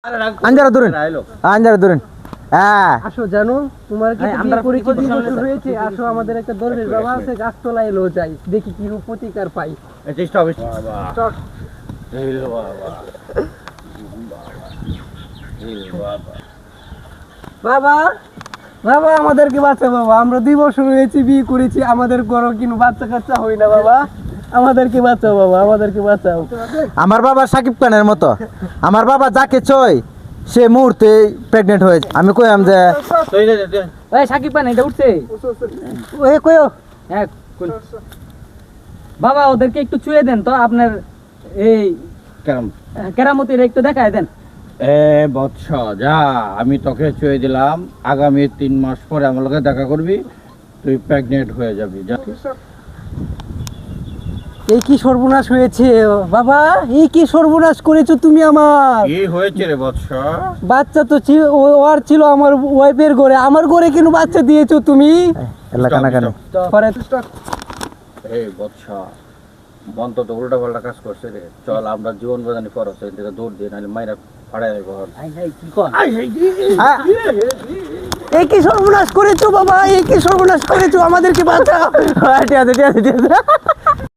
আঞ্জারা ধরুন, আঞ্জারা ধরুন। হ্যাঁ আসো জানো তোমার কি বিয়ে করে কি 2 বছর হয়েছে? আসো আমাদের একটা দরবেশ বাবা আছে, গাছতলায় এলো যাই, দেখি কি প্রতিকার পাই। চেষ্টা হবে বাবা বাবা আমাদেরকে বাঁচা বাবা, আমরা 2 বছর হয়েছে বিয়ে করেছি, আমাদের ঘরে কিন্তু বাচ্চা কাচ্চা হয় না বাবা, আমাদেরকে বাঁচাও বাবা, আমাদেরকে বাঁচাও। আমার বাবা সাকিব খানের মতো, আমার বাবা যাকে চয় সে মুহূর্তে প্রেগনেন্ট হয়েছে। আমি কইলাম যে ওই সাকিব খান এটা উঠছে। ওই কইও হ্যাঁ বাবা ওদেরকে একটু ছুঁয়ে দেন তো, আপনার এই কেরামতির একটু দেখায় দেন। এ বৎস যা, আমি তোকে চুয়ে দিলাম, আগামী 3 মাস পরে আমার লগে দেখা করবি, তুই প্রেগনেন্ট হয়ে যাবি। যা। এই কি সর্বনাশ হয়েছে বাবা, এই কি সর্বনাশ করেছো তুমি আমার। কি হয়েছে রে বৎস? বাচ্চা তো ওর ছিল আমার ওয়াইফের ঘরে, আমার ঘরে কেন বাচ্চা দিয়েছো তুমি? এলাকা না কেন পরে এই বৎস মন তো উল্টা পাল্টা কাজ করছে রে। চল আমরা জীবন বাজানি পরছে থেকে দৌড় দিয়ে, নাহলে মাইরা ফাড়াই ঘর। এই কি সর্বনাশ করেছো বাবা, এই কি সর্বনাশ করেছো, আমাদেরকে বাঁচাও। ঠিক আছে ঠিক আছে ঠিক আছে।